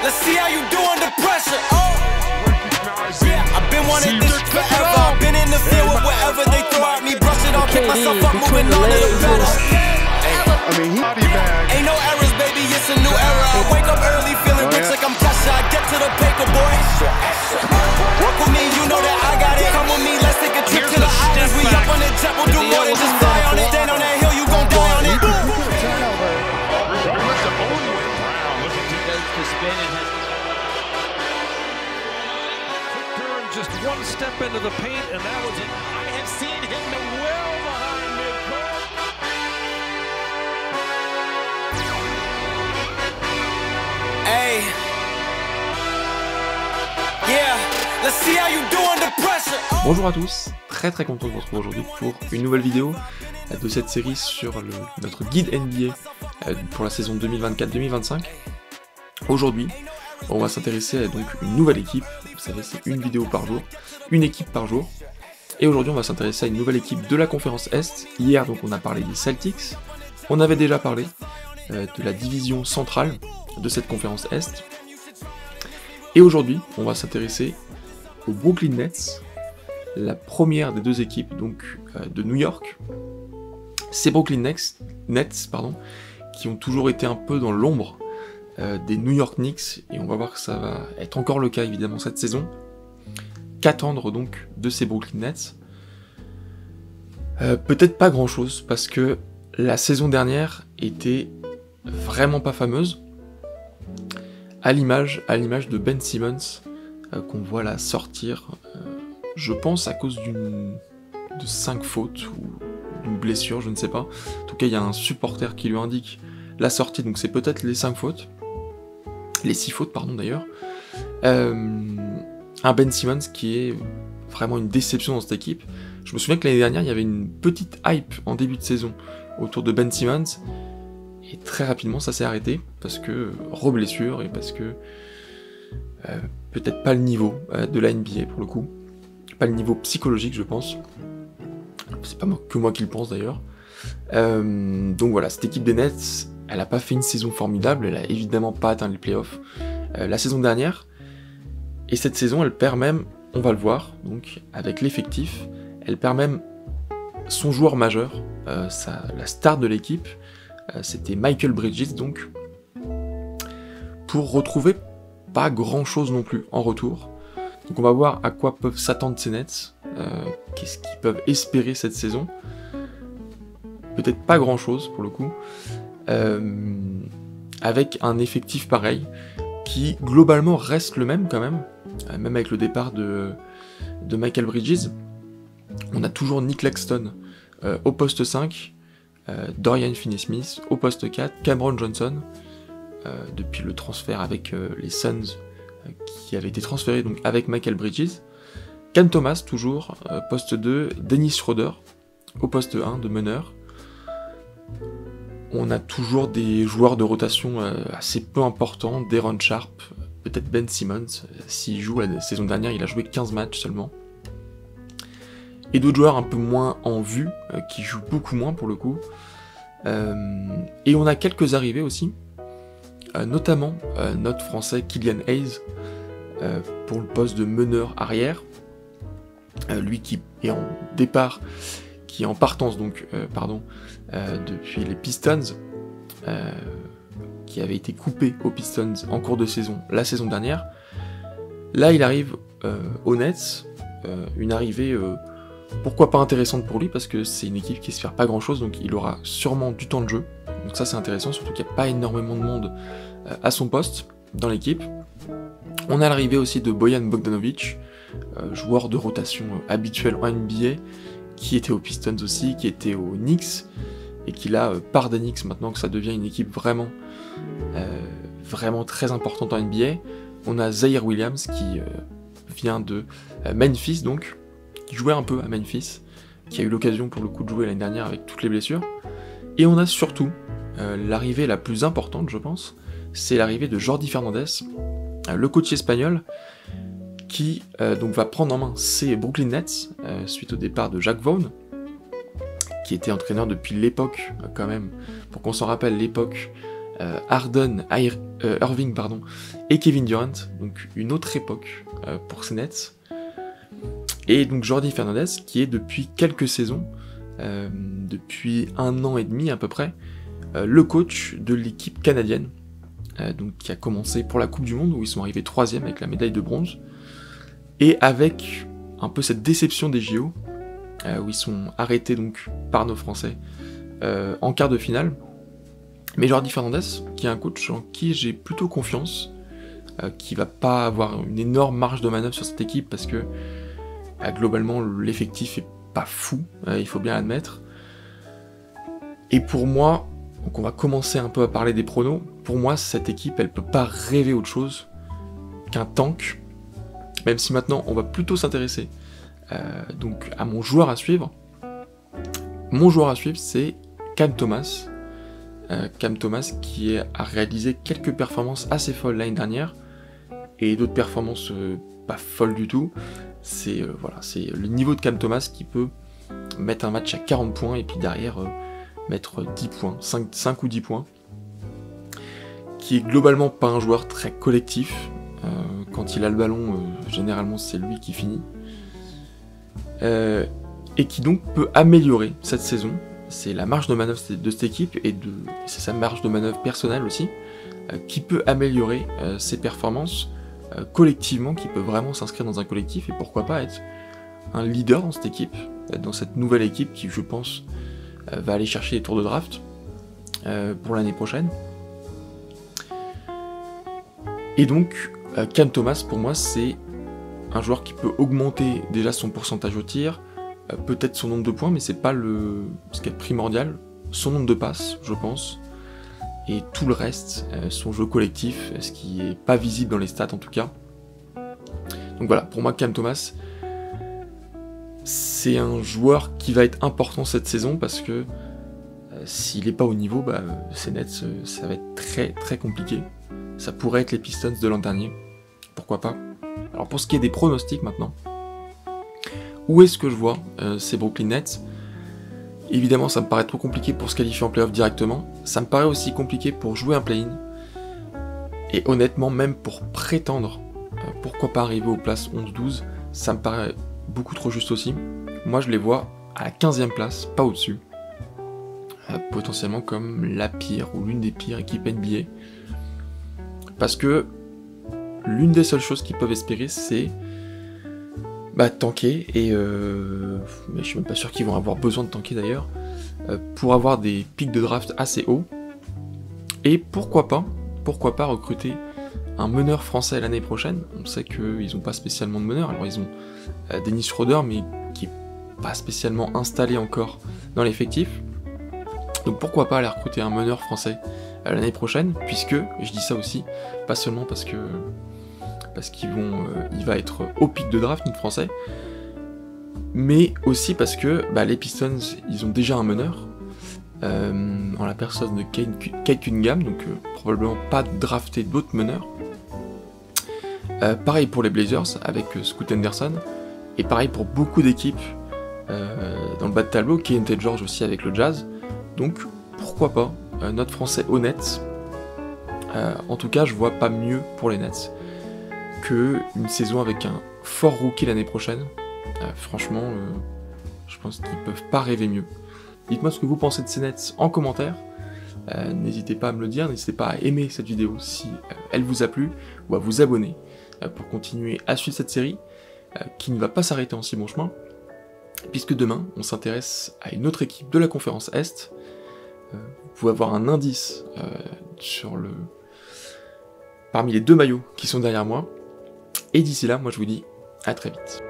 Let's see how you do under pressure. Oh, yeah, I've been wanting this forever. I've been in the field with whatever they throw at me. Brush it off, pick myself up, moving on to the better. I mean, ain't no errors, baby, it's a new era. I wake up early, feeling rich like I'm Kesha. I get to the paper, boy. Work with me, you know that I got it. Come with me, let's take a trip to the islands. We up on the jet, we'll do more than just fly on it. Stand on that hill, you gon' die on it. Just one step into the paint, and that was it. I have seen him well behind midcourt. Hey, yeah, let's see how you do under pressure. Bonjour à tous, très content de vous retrouver aujourd'hui pour une nouvelle vidéo de cette série sur notre guide NBA pour la saison 2024-2025. Aujourd'hui, on va s'intéresser à donc une nouvelle équipe. Vous savez, c'est une vidéo par jour, une équipe par jour. Et aujourd'hui, on va s'intéresser à une nouvelle équipe de la conférence Est. Hier, donc, on a parlé des Celtics. On avait déjà parlé de la division centrale de cette conférence Est. Et aujourd'hui, on va s'intéresser aux Brooklyn Nets, la première des deux équipes donc de New York. Ces Brooklyn Nets, qui ont toujours été un peu dans l'ombre des New York Knicks, et on va voir que ça va être encore le cas évidemment cette saison. Qu'attendre donc de ces Brooklyn Nets? Peut-être pas grand chose, parce que la saison dernière était vraiment pas fameuse, à l'image de Ben Simmons, qu'on voit là sortir, je pense à cause de 5 fautes, ou d'une blessure, je ne sais pas. En tout cas, il y a un supporter qui lui indique la sortie, donc c'est peut-être les 5 fautes. Les 6 fautes, pardon, d'ailleurs. Un Ben Simmons qui est vraiment une déception dans cette équipe. Je me souviens que l'année dernière, il y avait une petite hype en début de saison autour de Ben Simmons, et très rapidement, ça s'est arrêté, parce que re-blessure, et parce que peut-être pas le niveau de la NBA, pour le coup. Pas le niveau psychologique, je pense. C'est pas que moi qui le pense, d'ailleurs. Donc voilà, cette équipe des Nets, elle a pas fait une saison formidable, elle a évidemment pas atteint les playoffs la saison dernière, et cette saison elle perd même, on va le voir, donc avec l'effectif, elle perd même son joueur majeur, la star de l'équipe, c'était Michael Bridges, donc, pour retrouver pas grand chose non plus en retour. Donc on va voir à quoi peuvent s'attendre ces Nets, qu'est-ce qu'ils peuvent espérer cette saison. Peut-être pas grand chose pour le coup, avec un effectif pareil, qui globalement reste le même quand même, même avec le départ de Michael Bridges. On a toujours Nick Claxton au poste 5, Dorian Finney-Smith au poste 4, Cameron Johnson, depuis le transfert avec les Suns, qui avait été transféré donc avec Michael Bridges, Cam Thomas toujours, poste 2, Dennis Schroeder au poste 1 de meneur. On a toujours des joueurs de rotation assez peu importants, Deron Sharp, peut-être Ben Simmons, s'il joue la saison dernière, il a joué 15 matchs seulement. Et d'autres joueurs un peu moins en vue, qui jouent beaucoup moins pour le coup. Et on a quelques arrivées aussi, notamment notre français Killian Hayes, pour le poste de meneur arrière. Lui qui est en départ, qui est en partance donc, depuis les Pistons, qui avait été coupé aux Pistons en cours de saison la saison dernière. Là il arrive aux Nets, une arrivée pourquoi pas intéressante pour lui, parce que c'est une équipe qui espère pas grand chose, donc il aura sûrement du temps de jeu, donc ça c'est intéressant, surtout qu'il n'y a pas énormément de monde à son poste dans l'équipe. On a l'arrivée aussi de Bojan Bogdanovic, joueur de rotation habituel en NBA, qui était aux Pistons aussi, qui était aux Knicks, et qui là part des Knicks maintenant que ça devient une équipe vraiment très importante en NBA. On a Zaire Williams qui vient de Memphis, donc, qui jouait un peu à Memphis, qui a eu l'occasion pour le coup de jouer l'année dernière avec toutes les blessures. Et on a surtout l'arrivée la plus importante, je pense, c'est l'arrivée de Jordi Fernandez, le coach espagnol, qui donc va prendre en main ces Brooklyn Nets suite au départ de Jacques Vaughn, qui était entraîneur depuis l'époque, quand même, pour qu'on s'en rappelle, l'époque Harden, Irving et Kevin Durant, donc une autre époque pour ces Nets. Et donc Jordi Fernandez, qui est depuis quelques saisons, depuis 1 an et demi à peu près, le coach de l'équipe canadienne, donc qui a commencé pour la Coupe du Monde, où ils sont arrivés 3e avec la médaille de bronze, et avec un peu cette déception des JO, où ils sont arrêtés donc par nos Français en quart de finale. Mais Jordi Fernandez, qui est un coach en qui j'ai plutôt confiance, qui va pas avoir une énorme marge de manœuvre sur cette équipe, parce que globalement l'effectif est pas fou, il faut bien l'admettre. Et pour moi, donc on va commencer un peu à parler des pronos, pour moi cette équipe elle peut pas rêver autre chose qu'un tank, même si maintenant on va plutôt s'intéresser donc à mon joueur à suivre. Mon joueur à suivre, c'est Cam Thomas. Cam Thomas qui a réalisé quelques performances assez folles l'année dernière, et d'autres performances pas folles du tout. C'est c'est le niveau de Cam Thomas qui peut mettre un match à 40 points et puis derrière mettre 10 points, 5 ou 10 points, qui est globalement pas un joueur très collectif. Quand il a le ballon, généralement c'est lui qui finit. Et qui donc peut améliorer cette saison. C'est la marge de manœuvre de cette équipe, et c'est sa marge de manœuvre personnelle aussi, qui peut améliorer ses performances collectivement, qui peut vraiment s'inscrire dans un collectif, et pourquoi pas être un leader dans cette équipe, dans cette nouvelle équipe qui, je pense, va aller chercher les tours de draft pour l'année prochaine. Et donc, Cam Thomas, pour moi, c'est un joueur qui peut augmenter déjà son pourcentage au tir, peut-être son nombre de points, mais c'est pas ce qui est primordial, son nombre de passes, je pense, et tout le reste, son jeu collectif, ce qui est pas visible dans les stats en tout cas. Donc voilà, pour moi Cam Thomas, c'est un joueur qui va être important cette saison, parce que s'il n'est pas au niveau, ces Nets, ça va être très très compliqué. Ça pourrait être les Pistons de l'an dernier, pourquoi pas. Alors pour ce qui est des pronostics maintenant, où est-ce que je vois ces Brooklyn Nets? Évidemment, ça me paraît trop compliqué pour se qualifier en playoff directement. Ça me paraît aussi compliqué pour jouer un play-in. Et honnêtement, même pour prétendre, pourquoi pas arriver aux places 11-12, ça me paraît beaucoup trop juste aussi. Moi, je les vois à la 15e place, pas au-dessus. Potentiellement comme la pire ou l'une des pires équipes NBA. Parce que l'une des seules choses qu'ils peuvent espérer, c'est tanker, et mais je suis même pas sûr qu'ils vont avoir besoin de tanker d'ailleurs, pour avoir des pics de draft assez hauts, et pourquoi pas recruter un meneur français l'année prochaine. On sait qu'ils n'ont pas spécialement de meneur, alors ils ont Dennis Schroeder, mais qui est pas spécialement installé encore dans l'effectif, donc pourquoi pas aller recruter un meneur français l'année prochaine, puisque, je dis ça aussi, pas seulement parce qu'il va être au pic de draft, notre français, mais aussi parce que les Pistons, ils ont déjà un meneur, en la personne de Cade Cunningham, donc probablement pas drafté d'autres meneurs. Pareil pour les Blazers avec Scoot Henderson, et pareil pour beaucoup d'équipes dans le bas de tableau, Keyonte George aussi avec le Jazz, donc pourquoi pas notre français honnête. En tout cas, je vois pas mieux pour les Nets qu'une saison avec un fort rookie l'année prochaine. Franchement, je pense qu'ils peuvent pas rêver mieux. Dites-moi ce que vous pensez de ces Nets en commentaire. N'hésitez pas à me le dire, n'hésitez pas à aimer cette vidéo si elle vous a plu, ou à vous abonner pour continuer à suivre cette série qui ne va pas s'arrêter en si bon chemin, puisque demain on s'intéresse à une autre équipe de la conférence Est. Vous pouvez avoir un indice parmi les 2 maillots qui sont derrière moi. Et d'ici là, moi je vous dis à très vite.